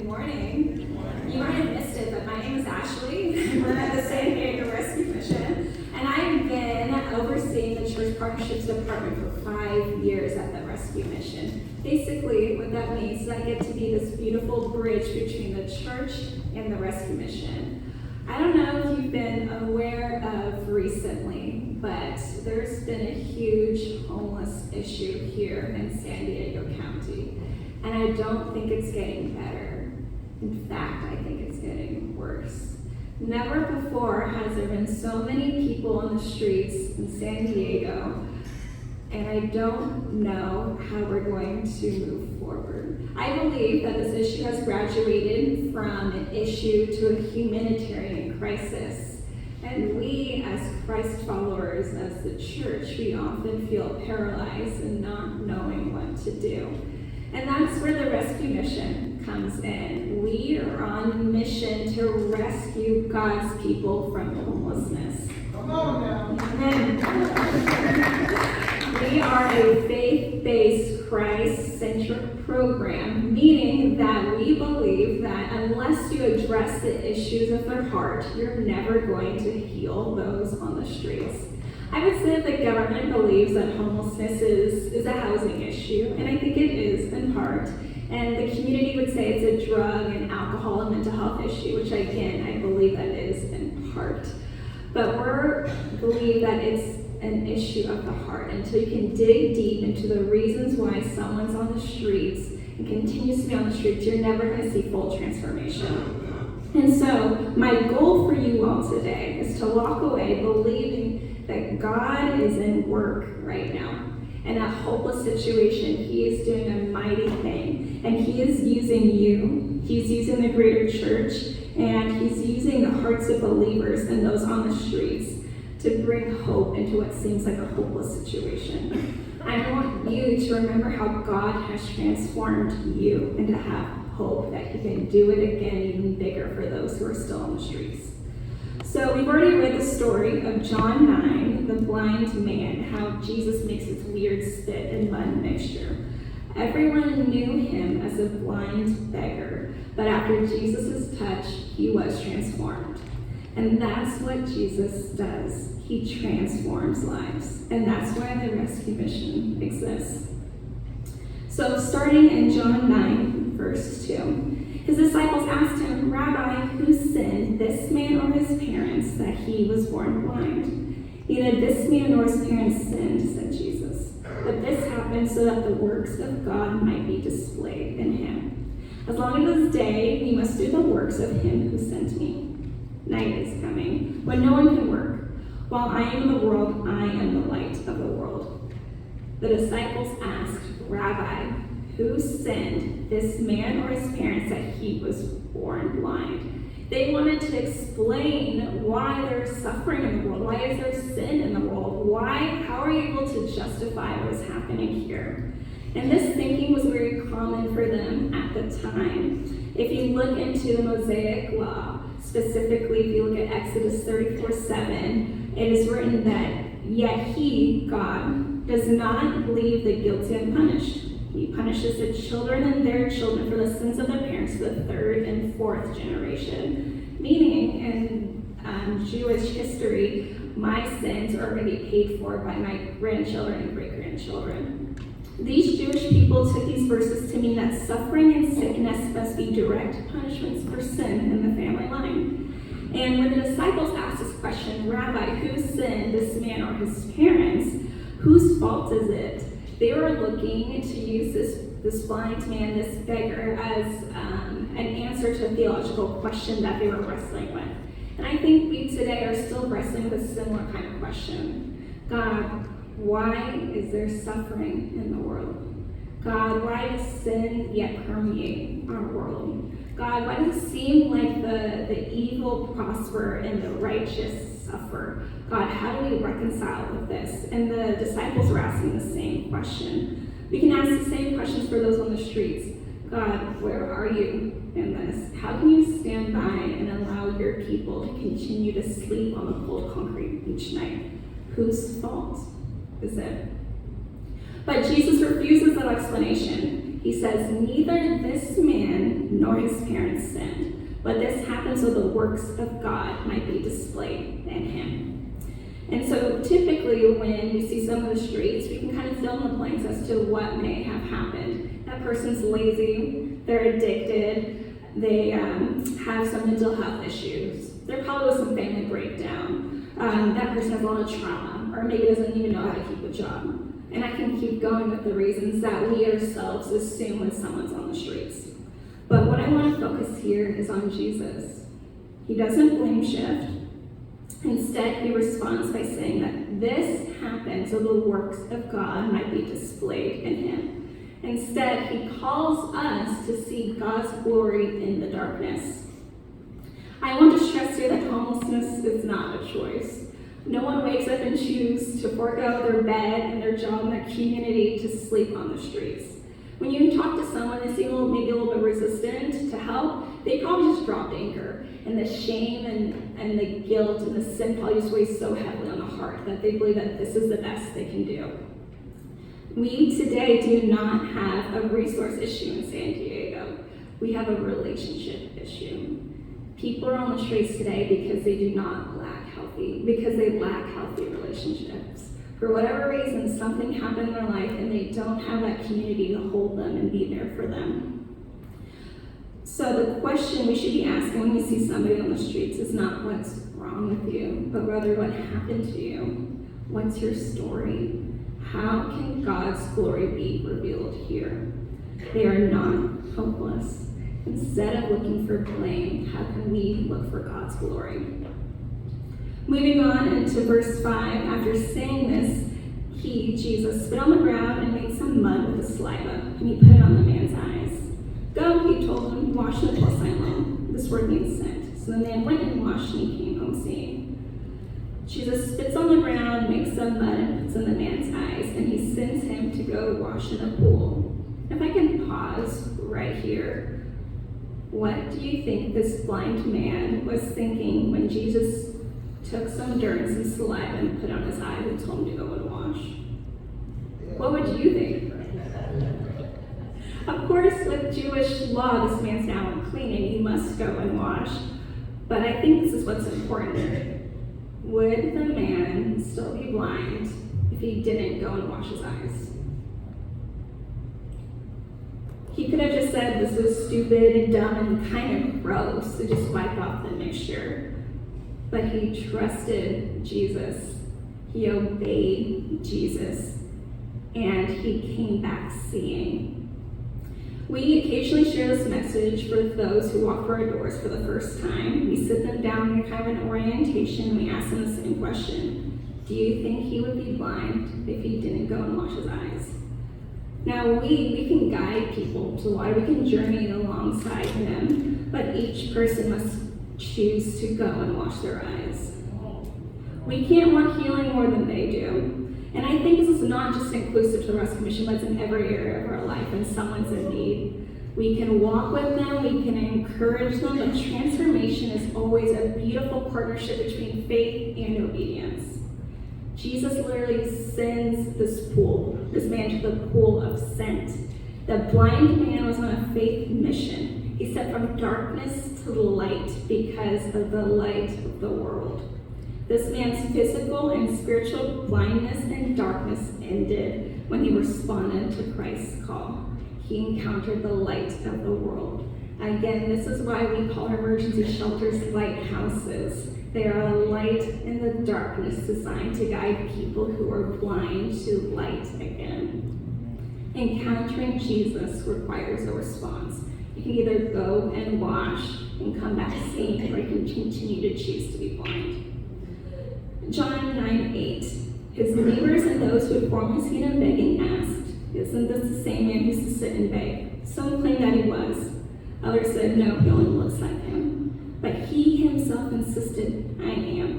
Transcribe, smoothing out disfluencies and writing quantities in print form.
Good morning. You might have missed it, but my name is Ashley. We're at the San Diego Rescue Mission, and I've been overseeing the Church Partnerships Department for 5 years at the Rescue Mission. Basically, what that means is I get to be this beautiful bridge between the church and the Rescue Mission. I don't know if you've been aware of recently, but there's been a huge homeless issue here in San Diego County. And I don't think it's getting better. In fact, I think it's getting worse. Never before has there been so many people on the streets in San Diego, and I don't know how we're going to move forward. I believe that this issue has graduated from an issue to a humanitarian crisis. And we, as Christ followers, as the church, we often feel paralyzed and not knowing what to do. And that's where the rescue mission comes in. We are on a mission to rescue God's people from homelessness. Come on now. Amen. We are a faith-based, Christ-centric program, meaning that we believe that unless you address the issues of their heart, you're never going to heal those on the streets. I would say that the government believes that homelessness is a housing issue, and I think it is in part. And the community would say it's a drug and alcohol and mental health issue, which again, I believe that is in part. But we believe that it's an issue of the heart. Until you can dig deep into the reasons why someone's on the streets and continues to be on the streets, you're never going to see full transformation. And so my goal for you all today is to walk away believing that God is in work right now. In a hopeless situation, He is doing a mighty thing. And He is using you. He's using the greater church. And He's using the hearts of believers and those on the streets to bring hope into what seems like a hopeless situation. I want you to remember how God has transformed you and to have hope that He can do it again even bigger for those who are still on the streets. So we've already read the story of John 9, the blind man, how Jesus makes this weird spit and mud mixture. Everyone knew Him as a blind beggar, but after Jesus' touch, he was transformed. And that's what Jesus does. He transforms lives. And that's why the rescue mission exists. So starting in John 9, verse 2, His disciples asked Him, "Rabbi, who sinned, this man or his parents, that he was born blind?" "Neither this man nor his parents sinned," said Jesus. "But this happened so that the works of God might be displayed in him. As long as it is day, we must do the works of Him who sent me. Night is coming, when no one can work. While I am in the world, I am the light of the world." The disciples asked, "Rabbi, who sinned, this man or his parents, that he was born blind?" They wanted to explain why there's suffering in the world. Why is there sin in the world? How are you able to justify what is happening here? And this thinking was very common for them at the time. If you look into the Mosaic Law, specifically if you look at Exodus 34:7, it is written that, "Yet He, God, does not leave the guilty unpunished. He punishes the children and their children for the sins of their parents to the third and fourth generation." Meaning, in Jewish history, my sins are going to be paid for by my grandchildren and great-grandchildren. These Jewish people took these verses to mean that suffering and sickness must be direct punishments for sin in the family line. And when the disciples asked this question, "Rabbi, who sinned, this man or his parents? Whose fault is it?" They were looking to use this blind man, this beggar, as an answer to a theological question that they were wrestling with. And I think we today are still wrestling with a similar kind of question. God, why is there suffering in the world? God, why does sin yet permeate our world? God, why does it seem like the evil prosper and the righteous suffer? God, how do we reconcile with this? And the disciples were asking the same question. We can ask the same questions for those on the streets. God, where are you in this? How can you stand by and allow your people to continue to sleep on the cold concrete each night? Whose fault is it? But Jesus refuses that explanation. He says, neither this man nor his parents sinned, but this happened so the works of God might be displayed in him. And so typically when we see some of the streets, we can kind of fill in the blanks as to what may have happened. That person's lazy, they're addicted, they have some mental health issues. There probably was some family breakdown. That person has a lot of trauma, or maybe doesn't even know how to keep a job. And I can keep going with the reasons that we ourselves assume when someone's on the streets. But what I want to focus here is on Jesus. He doesn't blame shift. Instead, he responds by saying that this happened so the works of God might be displayed in him. Instead, he calls us to see God's glory in the darkness. I want to stress here that homelessness is not a choice. No one wakes up and chooses to forego their bed and their job and their community to sleep on the streets. When you talk to someone that seems maybe a little bit resistant to help, they probably just dropped anchor. And the shame and the guilt and the sin probably just weighs so heavily on the heart that they believe that this is the best they can do. We today do not have a resource issue in San Diego. We have a relationship issue. People are on the streets today because they lack healthy relationships. For whatever reason, something happened in their life and they don't have that community to hold them and be there for them. So the question we should be asking when we see somebody on the streets is not what's wrong with you, but rather what happened to you. What's your story? How can God's glory be revealed here? They are not hopeless. Instead of looking for blame, how can we look for God's glory? Moving on into verse 5, after saying this, he, Jesus, spit on the ground and made some mud with the saliva, and he put it on the man's eyes. Go, he told him, wash in the pool Siloam. This word means sent. So the man went and washed, and he came home seeing. Jesus spits on the ground, makes some mud, and puts in the man's eyes, and he sends him to go wash in a pool. If I can pause right here, what do you think this blind man was thinking when Jesus took some dirt and some saliva and put on his eyes and told him to go and wash? What would you think? Of course, with Jewish law, this man's now unclean and he must go and wash. But I think this is what's important. Would the man still be blind if he didn't go and wash his eyes? He could have just said this was stupid and dumb and kind of gross to just wipe off the mixture. But he trusted Jesus. He obeyed Jesus. And he came back seeing. We occasionally share this message for those who walk through our doors for the first time. We sit them down in kind of an orientation and we ask them the same question. Do you think he would be blind if he didn't go and wash his eyes? Now we can guide people to water, we can journey alongside them, but each person must choose to go and wash their eyes. We can't want healing more than they do. And I think this is not just inclusive to the Rescue Mission, but it's in every area of our life when someone's in need. We can walk with them, we can encourage them, but transformation is always a beautiful partnership between faith and obedience. Jesus literally sends this man to the pool of scent. The blind man was on a faith mission. He stepped from darkness to light because of the light of the world. This man's physical and spiritual blindness and darkness ended when he responded to Christ's call. He encountered the light of the world. Again, this is why we call our emergency shelters lighthouses. They are a light in the darkness designed to guide people who are blind to light again. Encountering Jesus requires a response. You can either go and wash and come back seeing, or you can continue to choose to be blind. John 9:8. His neighbors and those who had formerly seen him begging asked, "Isn't this the same man who used to sit and beg?" Some claimed that he was. Others said, "No, he only looks like him." But he himself insisted, "I am."